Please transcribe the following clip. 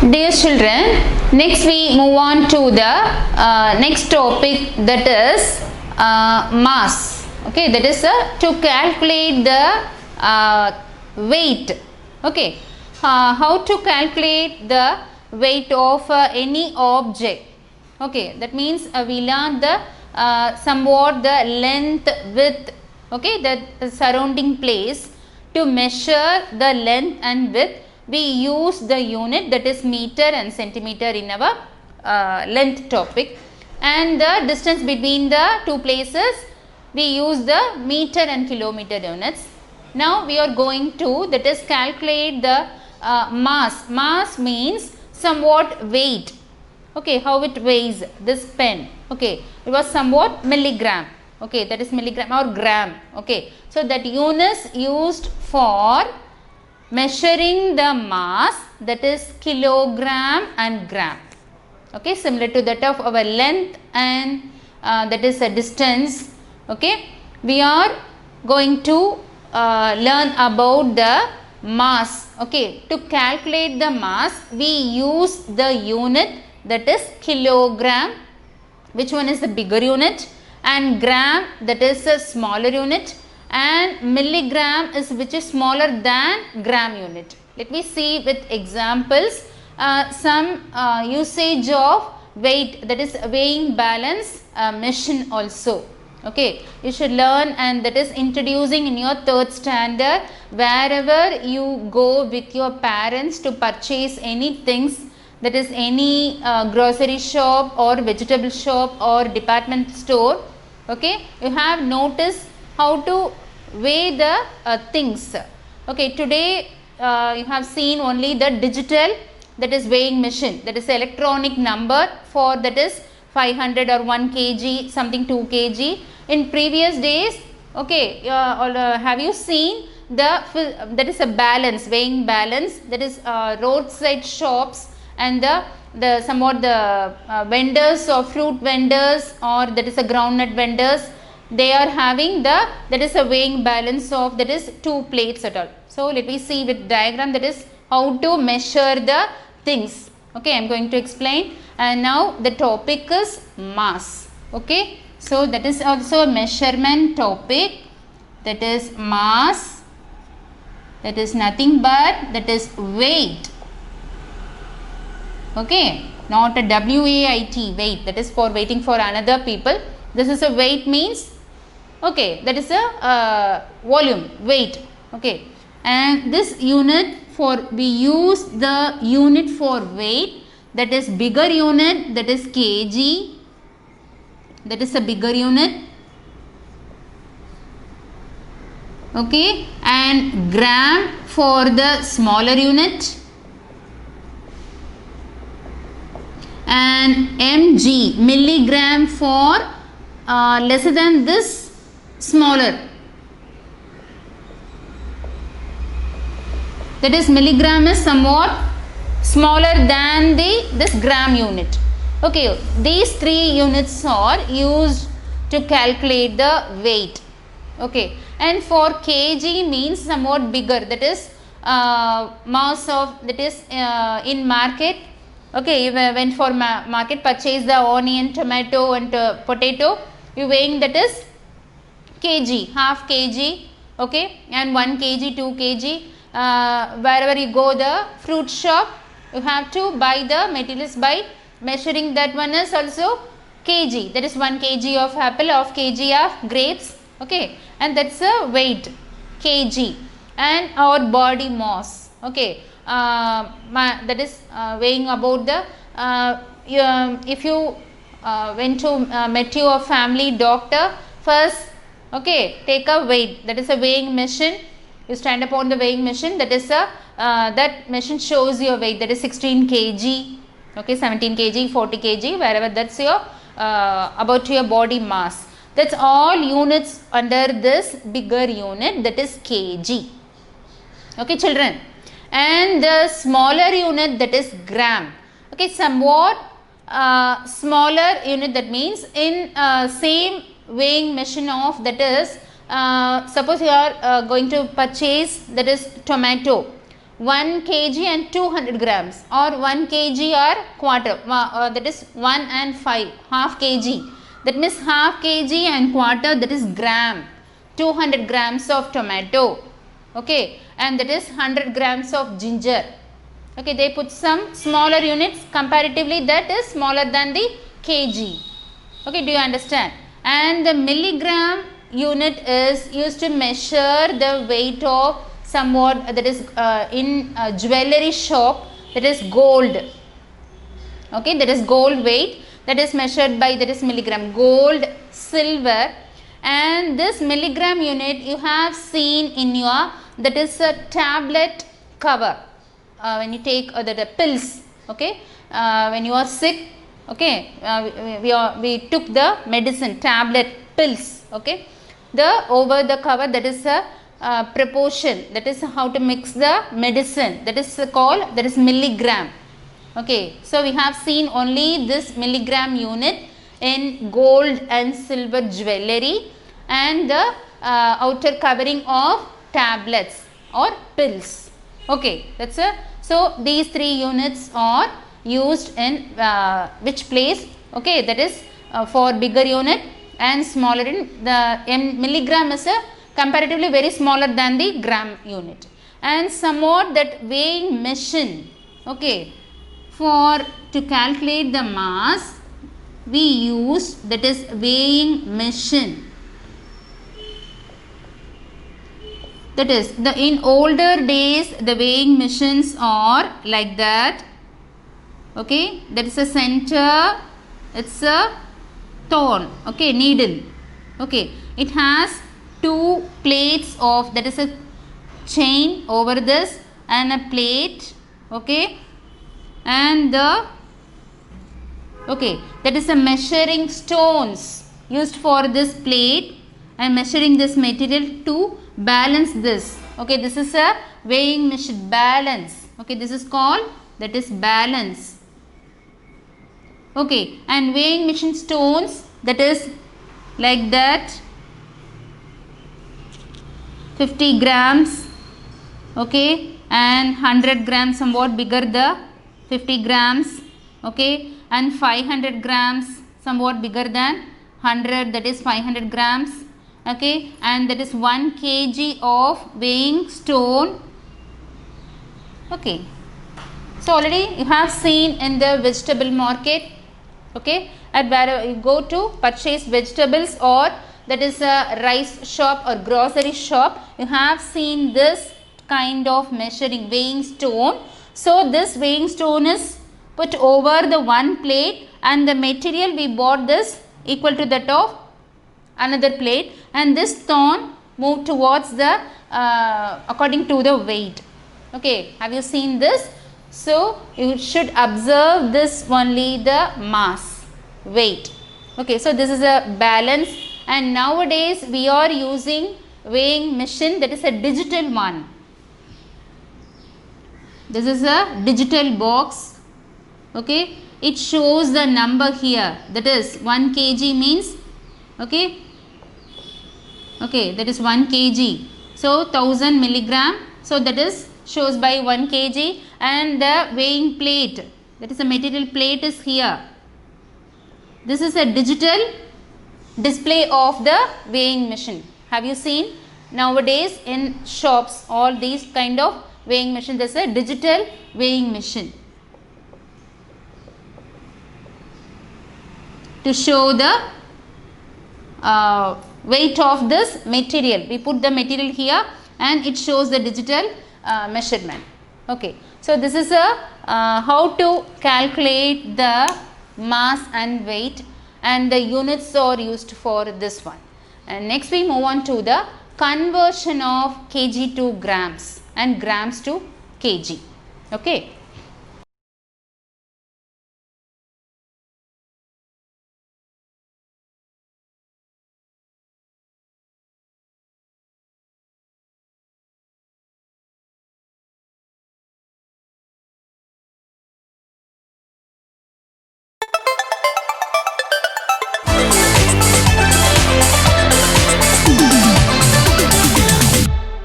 Dear children, next we move on to the next topic, that is mass. Okay, that is to calculate the weight. Okay, how to calculate the weight of any object. Okay, that means we learn the somewhat the length, width, okay, the surrounding place. To measure the length and width, we use the unit, that is meter and centimeter in our length topic, and the distance between the two places we use the meter and kilometer units. Now we are going to, that is, calculate the mass. Mass means somewhat weight. Okay, how it weighs, this pen. Okay, it was somewhat milligram. Okay, that is milligram or gram. Okay, so that unit is used for measuring the mass, that is kilogram and gram. Okay, similar to that of our length and that is a distance. Okay, we are going to learn about the mass. Okay, to calculate the mass, we use the unit, that is kilogram, which one is the bigger unit, and gram, that is a smaller unit, and milligram is which is smaller than gram unit. Let me see with examples some usage of weight, that is weighing balance machine also. Okay, you should learn, and that is introducing in your third standard. Wherever you go with your parents to purchase any things, that is any grocery shop or vegetable shop or department store, okay, you have noticed how to weigh the things. Okay, today you have seen only the digital, that is weighing machine, that is electronic number for, that is 500 or 1 kg, something 2 kg. In previous days, okay, have you seen the, that is a balance, weighing balance, that is roadside shops and the somewhat the vendors or fruit vendors, or that is a groundnut vendors, they are having the, that is a weighing balance of, that is 2 plates at all. So let me see with diagram, that is how to measure the things. Okay, I am going to explain, and now the topic is mass. Okay, so that is also a measurement topic, that is mass, that is nothing but that is weight. Okay, not a W-A-I-T, weight, that is for waiting for another people. This is a weight means, okay, that is a volume, weight. Okay, and this unit for, we use the unit for weight, that is bigger unit, that is kg, that is a bigger unit. Okay, and gram for the smaller unit, and mg, milligram for lesser than this, smaller. That is milligram is somewhat smaller than this gram unit. Okay, these 3 units are used to calculate the weight. Okay, and for kg means somewhat bigger, that is mass of, that is in market. Okay, you went for market, purchase the onion, tomato and potato, you weighing, that is kg, half kg, okay, and 1 kg, 2 kg. Wherever you go the fruit shop, you have to buy the materials by measuring, that one is also kg, that is 1 kg of apple, half kg of grapes. Okay, and that's a weight, kg. And our body mass, okay, that is weighing about the, if you went to met your family doctor, first, okay, take a weight, that is a weighing machine. You stand upon the weighing machine, that is a that machine shows your weight, that is 16 kg, okay, 17 kg, 40 kg, wherever, that's your about your body mass. That's all units under this bigger unit, that is kg. Okay, children, and the smaller unit, that is gram. Okay, somewhat smaller unit, that means in same weighing machine of, that is suppose you are going to purchase, that is tomato. 1 kg and 200 grams, or 1 kg or quarter, that is 1 and 5, half kg. That means half kg and quarter, that is gram. 200 grams of tomato, okay, and that is 100 grams of ginger. Okay, they put some smaller units, comparatively that is smaller than the kg. Okay, do you understand? And the milligram unit is used to measure the weight of somewhat, that is in a jewelry shop, that is gold. Okay, that is gold weight, that is measured by, that is milligram, gold, silver. And this milligram unit you have seen in your, that is a tablet cover, when you take the pills, okay, when you are sick, okay, we took the medicine, tablet, pills, okay, the over the cover, that is a proportion, that is how to mix the medicine, that is called, that is milligram. Okay, so we have seen only this milligram unit in gold and silver jewelry and the outer covering of tablets or pills. Okay, that's a, so these three units are used in which place? Okay, that is for bigger unit and smaller in the milligram is a comparatively very smaller than the gram unit. And somewhat that weighing machine, okay, for to calculate the mass we use, that is weighing machine. That is, the in older days the weighing machines are like that. Okay, that is a center, it's a thorn, okay, needle. Okay, it has two plates of, that is a chain over this and a plate, okay, and the, okay, that is a measuring stones used for this plate and measuring this material to balance this. Okay, this is a weighing machine, balance. Okay, this is called, that is balance. Okay, and weighing machine stones, that is like that, 50 grams, okay, and 100 grams, somewhat bigger the 50 grams, okay, and 500 grams, somewhat bigger than 100, that is 500 grams, okay, and that is 1 kg of weighing stone. Okay, so already you have seen in the vegetable market, okay, at where you go to purchase vegetables, or that is a rice shop or grocery shop, you have seen this kind of measuring weighing stone. So this weighing stone is put over the one plate and the material we bought this equal to that of another plate, and this stone move towards the according to the weight. Okay, have you seen this? So you should observe this only, the mass, weight. Okay, so this is a balance, and nowadays we are using weighing machine, that is a digital one. This is a digital box, okay, it shows the number here, that is 1 kg means, okay, okay, that is 1 kg, so 1000 milligram, so that is shows by 1 kg, and the weighing plate, that is a material plate, is here. This is a digital display of the weighing machine. Have you seen nowadays in shops all these kind of weighing machine? This is a digital weighing machine to show the weight of this material. We put the material here and it shows the digital measurement. Okay, so this is a how to calculate the mass and weight, and the units are used for this one. And next we move on to the conversion of kg to grams and grams to kg. Okay,